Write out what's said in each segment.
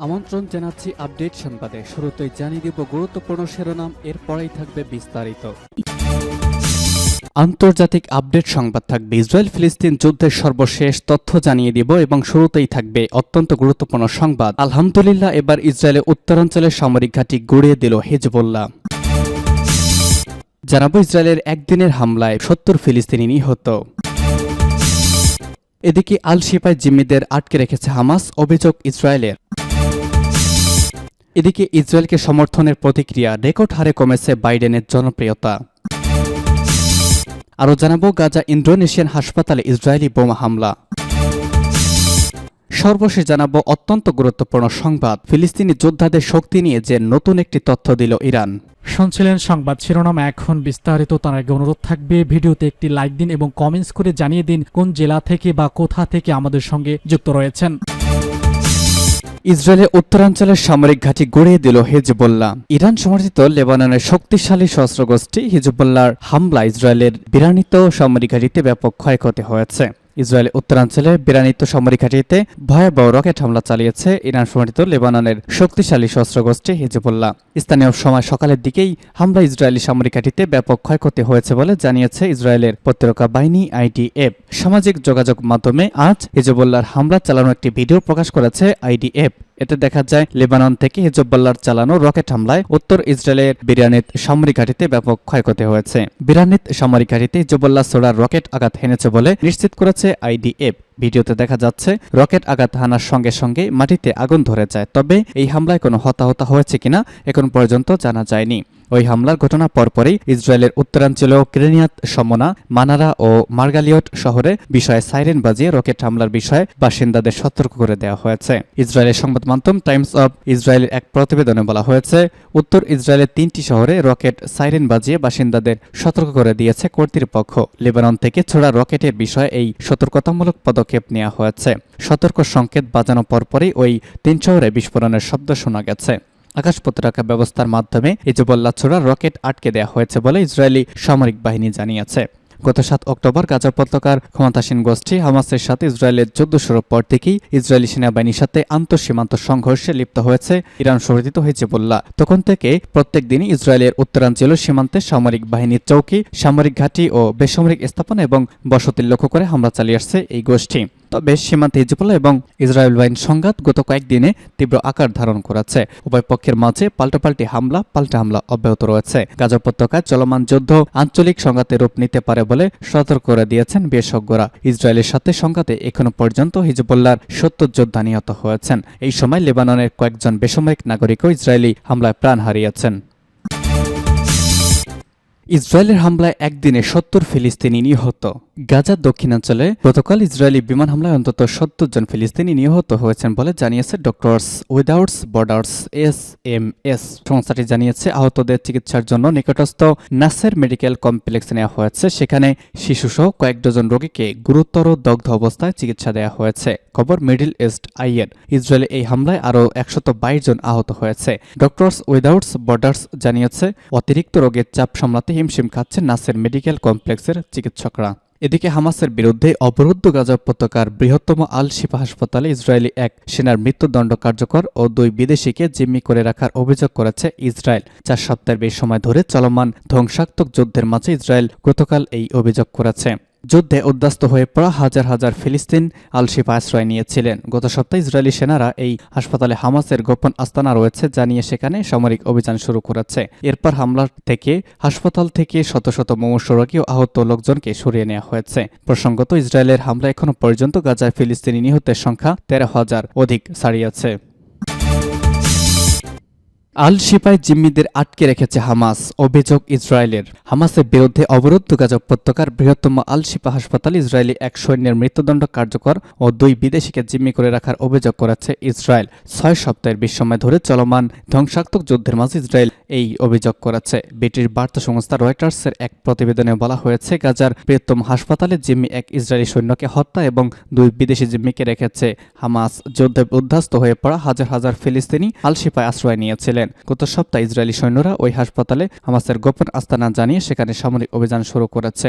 আমন্ত্রণ জানাচ্ছি আপডেট সংবাদে। শুরুতেই জানিয়ে দিব গুরুত্বপূর্ণ শিরোনাম, এরপরেই থাকবে বিস্তারিত। আন্তর্জাতিক আপডেট সংবাদ থাকবে। ইসরায়েল ফিলিস্তিন যুদ্ধের সর্বশেষ তথ্য জানিয়ে দিব এবং শুরুতেই থাকবে অত্যন্ত গুরুত্বপূর্ণ সংবাদ। আলহামদুলিল্লাহ, এবার ইসরায়েলের উত্তরাঞ্চলের সামরিক ঘাঁটি গুঁড়িয়ে দিল হিজবুল্লাহ। জানাবো ইসরায়েলের একদিনের হামলায় ৭০ ফিলিস্তিনি নিহত। এদিকে আল শিফায় জিম্মিদের আটকে রেখেছে হামাস, অভিযোগ ইসরায়েলের। এদিকে ইসরায়েলকে সমর্থনের প্রতিক্রিয়া, রেকর্ড হারে কমেছে বাইডেনের জনপ্রিয়তা। আরও জানাবো গাজা ইন্দোনেশিয়ান হাসপাতালে ইসরায়েলি বোমা হামলা। সর্বশেষ জানাবো অত্যন্ত গুরুত্বপূর্ণ সংবাদ, ফিলিস্তিনি যোদ্ধাদের শক্তি নিয়ে যে নতুন একটি তথ্য দিল ইরান। শুনছিলেন সংবাদ শিরোনাম, এখন বিস্তারিত। তার আগে অনুরোধ থাকবে ভিডিওতে একটি লাইক দিন এবং কমেন্টস করে জানিয়ে দিন কোন জেলা থেকে বা কোথা থেকে আমাদের সঙ্গে যুক্ত রয়েছেন। ইসরায়েলের উত্তরাঞ্চলের সামরিক ঘাঁটি গড়িয়ে দিল হিজবুল্লাহ। ইরান সমর্থিত লেবাননের শক্তিশালী সশস্ত্র গোষ্ঠী হিজবুল্লাহর হামলা ইসরায়েলের বিরানিত সামরিক ঘাঁটিতে ব্যাপক ক্ষয়ক্ষতি হয়েছে। ইসরায়েলের উত্তরাঞ্চলে বিরানিত সামরিক ঘাঁটিতে ভয়াবহ রকেট হামলা চালিয়েছে ইরান সমর্থিত লেবাননের শক্তিশালী সশস্ত্র গোষ্ঠী হিজবুল্লাহ। স্থানীয় সময় সকালের দিকেই হামলা ইসরায়েলি সামরিক ঘাঁটিতে ব্যাপক ক্ষয়ক্ষতি হয়েছে বলে জানিয়েছে ইসরায়েলের প্রতিরক্ষা বাহিনী আইডিএফ। সামাজিক যোগাযোগ মাধ্যমে আজ হিজবুল্লাহর হামলা চালানো একটি ভিডিও প্রকাশ করেছে আইডিএফ। এতে দেখা যায় লেবানন থেকে হিজবুল্লাহর চালানো রকেট হামলায় উত্তর ইসরায়েলের বিরানিত সামরিক ঘাঁটিতে ব্যাপক ক্ষয়ক্ষতি হয়েছে। বিরানিত সামরিক ঘাঁটিতে হিজবুল্লাহ ছোড়া রকেট আঘাত হেনেছে বলে নিশ্চিত করেছে আইডিএফ। ভিডিওতে দেখা যাচ্ছে রকেট আঘাত হানার সঙ্গে সঙ্গে মাটিতে আগুন ধরে যায়, তবে এই হামলায় কোনো হতাহত হয়েছে কিনা এখন পর্যন্ত জানা যায়নি। ওই হামলার ঘটনা পরপরই ইসরায়েলের উত্তরাঞ্চলীয় কিরিয়াত শমোনা, মানারা ও মার্গালিয়ট শহরে বিষয়ে সাইরেন বাজিয়ে রকেট হামলার বিষয়ে বাসিন্দাদের সতর্ক করে দেওয়া হয়েছে। ইসরায়েলের সংবাদ মাধ্যম টাইমস অব ইসরায়েলের এক প্রতিবেদনে বলা হয়েছে, উত্তর ইসরায়েলের ৩টি শহরে রকেট সাইরেন বাজিয়ে বাসিন্দাদের সতর্ক করে দিয়েছে কর্তৃপক্ষ। লেবানন থেকে ছোড়া রকেটের বিষয়ে এই সতর্কতামূলক পদক্ষেপ নেওয়া হয়েছে। সতর্ক সংকেত বাজানো পরপরই ওই ৩ শহরে বিস্ফোরণের শব্দ শোনা গেছে। আকাশ প্রতিরক্ষা ব্যবস্থার মাধ্যমে হিজবুল্লাহ ছোড়া রকেট আটকে দেওয়া হয়েছে বলে ইসরায়েলি সামরিক বাহিনী জানিয়েছে। গত ৭ অক্টোবর গাজা উপত্যকার ক্ষমতাসীন গোষ্ঠী হামাসের সাথে ইসরায়েলের যুদ্ধ শুরুর পর থেকেই ইসরায়েলি সেনাবাহিনীর সাথে আন্তঃসীমান্ত সংঘর্ষে লিপ্ত হয়েছে ইরান সমর্থিত হিজবুল্লাহ। তখন থেকে প্রত্যেক দিনই ইসরায়েলের উত্তরাঞ্চলীয় সীমান্তে সামরিক বাহিনীর চৌকি, সামরিক ঘাঁটি ও বেসামরিক স্থাপনা এবং বসতি লক্ষ্য করে হামলা চালিয়ে আসছে এই গোষ্ঠী। তবে সীমান্তে হিজবুল্লাহ এবং ইসরায়েল বাহিনীর সংঘাত গত কয়েকদিনে তীব্র আকার ধারণ করেছে। উভয় পক্ষের মাঝে পাল্টা হামলা অব্যাহত রয়েছে। গাজা উপত্যকায় চলমান যুদ্ধ আঞ্চলিক সংঘাতে রূপ নিতে পারে বলে সতর্ক করে দিয়েছেন বিশেষজ্ঞরা। ইসরায়েলের সাথে সংঘাতে এখনো পর্যন্ত হিজবুল্লাহর ৭০ যোদ্ধা নিহত হয়েছেন। এই সময় লেবাননের কয়েকজন বেসামরিক নাগরিকও ইসরায়েলি হামলায় প্রাণ হারিয়েছেন। ইসরায়েলের হামলায় একদিনে ৭০ ফিলিস্তিনি নিহত। গাজার দক্ষিণাঞ্চলে গতকাল ইসরায়েলি বিমান হামলায় অন্তত ৭০ জন ফিলিস্তিনি নিহত হয়েছেন বলে জানিয়েছে ডক্টরস উইদাউট বর্ডার্স এসএমএস। সংস্থাটি জানিয়েছে আহতদের চিকিৎসার জন্য নিকটস্থ নাসের মেডিকেল কমপ্লেক্সে নেওয়া হয়েছে। সেখানে শিশুসহ কয়েক ডজন রোগীকে গুরুতর দগ্ধ অবস্থায় চিকিৎসা দেওয়া হয়েছে। খবর মিডল ইস্ট আইয়ের। ইসরায়েলে এই হামলায় আরও ১২২ জন আহত হয়েছে। ডক্টরস উইদাউট বর্ডার্স জানিয়েছে অতিরিক্ত রোগের চাপ সামলাতে হিমশিম খাচ্ছে নাসের মেডিকেল কমপ্লেক্সের চিকিৎসকরা। এদিকে হামাসের বিরুদ্ধে অবরুদ্ধ গাজা উপত্যকার বৃহত্তম আল শিফা হাসপাতালে ইসরায়েলি এক সেনার মৃত্যুদণ্ড কার্যকর ও ২ বিদেশিকে জিম্মি করে রাখার অভিযোগ করেছে ইসরায়েল। ৪ সপ্তাহের বেশি সময় ধরে চলমান ধ্বংসাত্মক যুদ্ধের মাঝে ইসরায়েল গতকাল এই অভিযোগ করেছে। যুদ্ধে উদ্বাস্ত হয়ে পড়া হাজার হাজার ফিলিস্তিন আল শিফা আশ্রয় নিয়েছিলেন। গত সপ্তাহে ইসরায়েলি সেনারা এই হাসপাতালে হামাসের গোপন আস্তানা রয়েছে জানিয়ে সেখানে সামরিক অভিযান শুরু করেছে। এরপর হামলার থেকে হাসপাতাল থেকে শত শত মুমূর্ষু রোগী ও আহত লোকজনকে সরিয়ে নেওয়া হয়েছে। প্রসঙ্গত, ইসরায়েলের হামলা এখনো পর্যন্ত গাজায় ফিলিস্তিনি নিহতের সংখ্যা ১৩,০০০ অধিক ছাড়িয়েছে। আল শিফায় জিম্মিদের আটকে রেখেছে হামাস, অভিযোগ ইসরায়েলের। হামাসের বিরুদ্ধে অবরুদ্ধ গাজা উপত্যকার বৃহত্তম আল শিফা হাসপাতালে ইসরায়েলি এক সৈন্যের মৃত্যুদণ্ড কার্যকর ও ২ বিদেশিকে জিম্মি করে রাখার অভিযোগ করেছে ইসরায়েল। ৬ সপ্তাহের বেশি সময় ধরে চলমান ধ্বংসাত্মক যুদ্ধের মাঝে ইসরায়েল এই অভিযোগ করেছে। ব্রিটিশ বার্তা সংস্থা রয়টার্সের এক প্রতিবেদনে বলা হয়েছে, গাজার বৃহত্তম হাসপাতালে জিম্মি এক ইসরায়েলি সৈন্যকে হত্যা এবং ২ বিদেশি জিম্মিকে রেখেছে হামাস। যুদ্ধে উদ্বাস্ত হয়ে পড়া হাজার হাজার ফিলিস্তিনি আল শিফায় আশ্রয় নিয়েছিলেন। বলেছিলেন। গত সপ্তাহে ইসরায়েলি সৈন্যরা ওই হাসপাতালে হামাসের গোপন আস্তানা জানিয়ে সেখানে সামরিক অভিযান শুরু করেছে।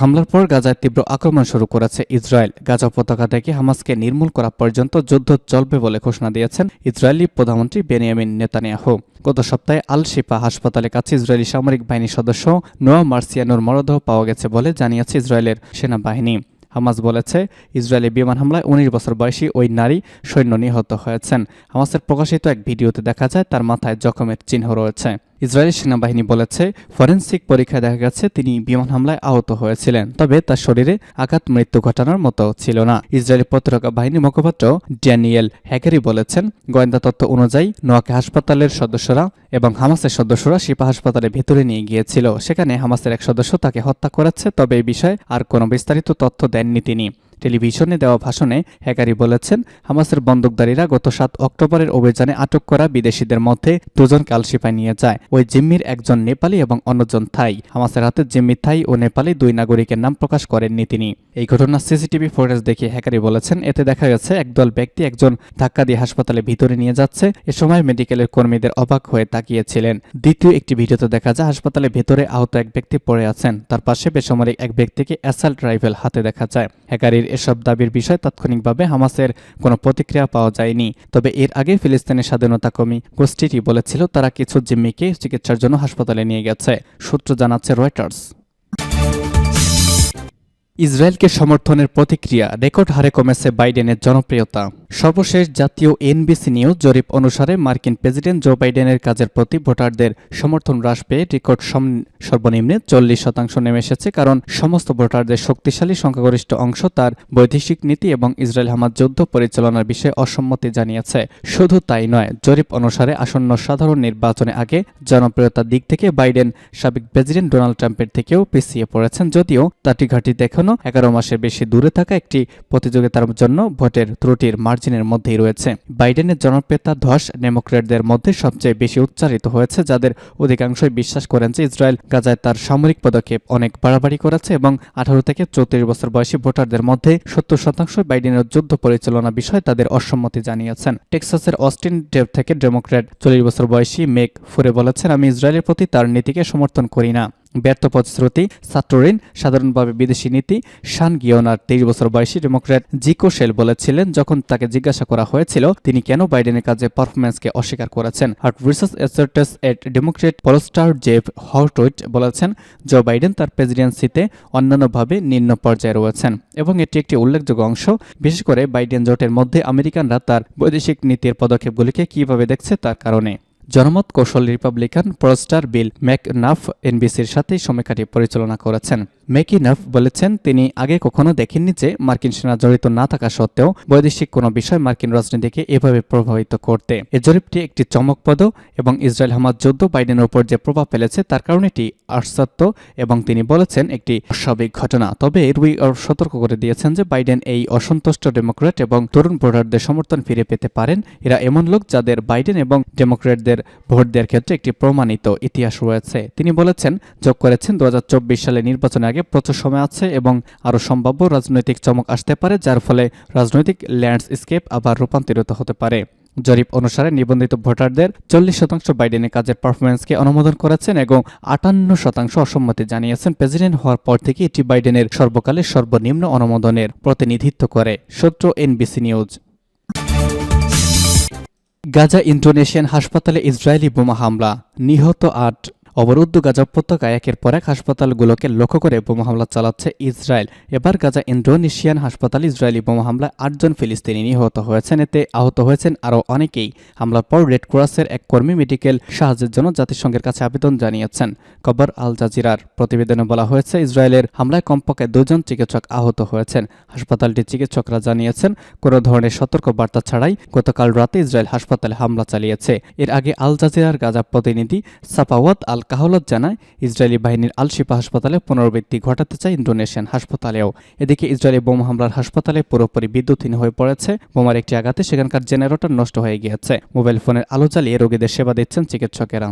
হামলার পর গাজায় তীব্র আক্রমণ শুরু করেছে ইসরায়েল। গাজা উপত্যকা থেকে হামাসকে নির্মূল করা পর্যন্ত যুদ্ধ চলবে বলে ঘোষণা দিয়েছেন ইসরায়েলি প্রধানমন্ত্রী বেনিয়ামিন নেতানিয়াহু। গত সপ্তাহে আল শিফা হাসপাতালের কাছে ইসরায়েলি সামরিক বাহিনীর সদস্য নোয়া মার্সিয়ানোর মরদেহ পাওয়া গেছে বলে জানিয়েছে ইসরায়েলের সেনাবাহিনী। হামাস বলেছে ইসরায়েলি বিমান হামলায় 19 বছর বয়সী ওই নারী সৈন্য নিহত হয়েছেন। হামাসের প্রকাশিত এক ভিডিওতে দেখা যায় তার মাথায় জখমের চিহ্ন রয়েছে। ইসরায়েলি সেনাবাহিনী বলেছে ফরেনসিক পরীক্ষায় দেখা গেছে তিনি বিমান হামলায় আহত হয়েছিলেন, তবে তার শরীরে আঘাত মৃত্যু ঘটানোর মতো ছিল না। ইসরায়েলি প্রতিরক্ষা বাহিনীর মুখপাত্র ড্যানিয়েল হ্যাগারি বলেছেন, গোয়েন্দা তথ্য অনুযায়ী নোয়াকে হাসপাতালের সদস্যরা এবং হামাসের সদস্যরা শিফা হাসপাতালের ভেতরে নিয়ে গিয়েছিল। সেখানে হামাসের এক সদস্য তাকে হত্যা করেছে, তবে এই বিষয়ে আর কোনো বিস্তারিত তথ্য দেননি তিনি। টেলিভিশনে দেওয়া ভাষণে হ্যাগারি বলেছেন, হামাসের বন্দুকধারীরা গত 7 অক্টোবরের অভিযানে আটক করা বিদেশিদের মধ্যে 2 জনকে আল শিফায় নিয়ে যায়। ওই জিম্মির একজন নেপালি এবং অন্যজন থাই। হামাসের হাতে জিম্মি থাই ও নেপালি 2 নাগরিকের নাম প্রকাশ করেননি তিনি। এই ঘটনার সিসিটিভি ফুটেজ দেখে হ্যাগারি বলেছেন, এতে দেখা গেছে একদল ব্যক্তি একজন ধাক্কা দিয়ে হাসপাতালে ভিতরে নিয়ে যাচ্ছে। এ সময় মেডিকেলের কর্মীদের অবাক হয়ে তাকিয়েছিলেন। দ্বিতীয় একটি ভিডিওতে দেখা যায় হাসপাতালের ভেতরে আহত এক ব্যক্তি পড়ে আছেন। তার পাশে বেসামরিক এক ব্যক্তিকে অ্যাসাল্ট রাইফেল হাতে দেখা যায়। হ্যাগারির এসব দাবির বিষয়ে তাৎক্ষণিকভাবে হামাসের কোনো প্রতিক্রিয়া পাওয়া যায়নি। তবে এর আগে ফিলিস্তিনের স্বাধীনতাকর্মী গোষ্ঠীটি বলেছিল তারা কিছু জিম্মিকে চিকিৎসার জন্য হাসপাতালে নিয়ে গেছে। সূত্র জানাচ্ছে রয়টার্স। ইসরায়েলকে সমর্থনের প্রতিক্রিয়া, রেকর্ড হারে কমেছে বাইডেনের জনপ্রিয়তা। সর্বশেষ জাতীয় এনবিসি নিউজ জরিপ অনুসারে মার্কিন প্রেসিডেন্ট জো বাইডেনের কাজের প্রতি ভোটারদের সমর্থন হ্রাস পেয়ে রেকর্ড সর্বনিম্নে 40% নেমে এসেছে, কারণ সমস্ত ভোটারদের শক্তিশালী সংখ্যাগরিষ্ঠ অংশ তার বৈদেশিক নীতি এবং ইসরায়েল হামাস যুদ্ধ পরিচালনার বিষয়ে অসম্মতি জানিয়েছে। শুধু তাই নয়, জরিপ অনুসারে আসন্ন সাধারণ নির্বাচনে আগে জনপ্রিয়তার দিক থেকে বাইডেন সাবেক প্রেসিডেন্ট ডোনাল্ড ট্রাম্পের থেকেও পিছিয়ে পড়েছেন, যদিও তাটি ঘাঁটিতে এখনও 11 মাসের বেশি দূরে থাকা একটি প্রতিযোগিতার জন্য ভোটের ত্রুটির মার্জিনের মধ্যেই রয়েছে। বাইডেনের জনপ্রিয়তা ধস ডেমোক্র্যাটদের মধ্যে সবচেয়ে বেশি উচ্চারিত হয়েছে, যাদের অধিকাংশই বিশ্বাস করেন যে ইসরায়েল গাজায় তার সামরিক পদক্ষেপ অনেক বাড়াবাড়ি করেছে এবং 18 থেকে 34 বছর বয়সী ভোটারদের মধ্যে 70% বাইডেনের যুদ্ধ পরিচালনা বিষয়ে তাদের অসম্মতি জানিয়েছেন। টেক্সাসের অস্টিন থেকে ডেমোক্র্যাট 40 বছর বয়সী মেক ফুরে বলেছেন, আমি ইসরায়েলের প্রতি তার নীতিকে সমর্থন করি না। ব্যর্থ প্রতিশ্রুতি, ছাত্রঋণ, সাধারণভাবে বিদেশি নীতি। শান গিওনার 23 বছর বয়সী ডেমোক্র্যাট জিকো শেল বলেছিলেন, যখন তাকে জিজ্ঞাসা করা হয়েছিল তিনি কেন বাইডেনের কাজে পারফরম্যান্সকে অস্বীকার করেছেন। আর রিসার্চ অ্যাসোসিয়েটস এট ডেমোক্রেট পোলস্টার জেফ হটউইট বলেছেন, জো বাইডেন তার প্রেসিডেন্সিতে অন্যান্যভাবে নিম্ন পর্যায়ে রয়েছেন এবং এটি একটি উল্লেখযোগ্য অংশ, বিশেষ করে বাইডেন জোটের মধ্যে আমেরিকানরা তার বৈদেশিক নীতির পদক্ষেপগুলিকে কিভাবে দেখছে তার কারণে। জনমত কৌশল রিপাবলিকান পোলস্টার বিল ম্যাকনাফ এনবিসির সাথে সমীক্ষাটি পরিচালনা করেছেন। ম্যাকনাফ বলেছেন, তিনি আগে কখনো দেখেননি যে মার্কিন সেনা জড়িত না থাকা সত্ত্বেও বৈদেশিক কোনো বিষয় মার্কিন রাজনীতিকে এভাবে প্রভাবিত করতে। এই জরিপটি একটি চমকপ্রদ এবং ইসরায়েল হামাস যুদ্ধ বাইডেনের উপর যে প্রভাব ফেলেছে তার কারণে এটি আশ্চর্য এবং তিনি বলেছেন একটি অস্বাভাবিক ঘটনা। তবে রুই সতর্ক করে দিয়েছেন যে বাইডেন এই অসন্তুষ্ট ডেমোক্র্যাট এবং তরুণ ভোটারদের সমর্থন ফিরে পেতে পারেন। এরা এমন লোক যাদের বাইডেন এবং ডেমোক্র্যাটদের ভোট দেওয়ার ক্ষেত্রে একটি প্রমাণিত ইতিহাস রয়েছে। তিনি বলেছেন, যোগ করেছেন 2024 সালে নির্বাচনের আগে প্রচুর সময় আছে এবং আরও সম্ভাব্য রাজনৈতিক চমক আসতে পারে, যার ফলে রাজনৈতিক ল্যান্ডস্কেপ আবার রূপান্তরিত হতে পারে। জরিপ অনুসারে নিবন্ধিত ভোটারদের 40% বাইডেনের কাজের পারফরম্যান্সকে অনুমোদন করেছেন এবং 58% অসম্মতি জানিয়েছেন। প্রেসিডেন্ট হওয়ার পর থেকে এটি বাইডেনের সর্বকালের সর্বনিম্ন অনুমোদনের প্রতিনিধিত্ব করে। সূত্র এনবিসি নিউজ। গাজা ইন্দোনেশিয়ান হাসপাতালে ইসরায়েলি বোমা হামলা, নিহত 8। অবরুদ্ধ গাজা উপত্যকায় একের পর এক হাসপাতালগুলোকে লক্ষ্য করে বোমা হামলা চালাচ্ছে ইসরায়েল। এবার গাজা ইন্দোনেশিয়ান হাসপাতালে ইসরায়েলি বোমা হামলায় 8 জন ফিলিস্তিনি নিহত হয়েছেন। এতে আহত হয়েছেন আরও অনেকেই। হামলার পর রেড ক্রসের এক কর্মী মেডিকেল সাহায্যের জন্য জাতিসংঘের কাছে আবেদন জানিয়েছেন। খবর আল জাজিরার প্রতিবেদনে বলা হয়েছে, ইসরায়েলের হামলায় কমপক্ষে 2 জন চিকিৎসক আহত হয়েছেন। হাসপাতালটির চিকিৎসকরা জানিয়েছেন, কোনো ধরনের সতর্ক বার্তা ছাড়াই গতকাল রাতে ইসরায়েল হাসপাতালে হামলা চালিয়েছে। এর আগে আল জাজিরার গাজা প্রতিনিধি সাফাওয়াত আল কাহলত জানায়, ইসরায়েলি বাহিনীর আল শিফা হাসপাতালে পুনরাবৃত্তি ঘটাতে চায় ইন্দোনেশিয়ান হাসপাতালেও। এদিকে ইসরায়েলি বোমা হামলার হাসপাতালে পুরোপুরি বিদ্যুৎহীন হয়ে পড়েছে। বোমার একটি আঘাতে সেখানকার জেনারেটর নষ্ট হয়ে গিয়েছে। মোবাইল ফোনের আলো জ্বালিয়ে রোগীদের সেবা দিচ্ছেন চিকিৎসকেরা।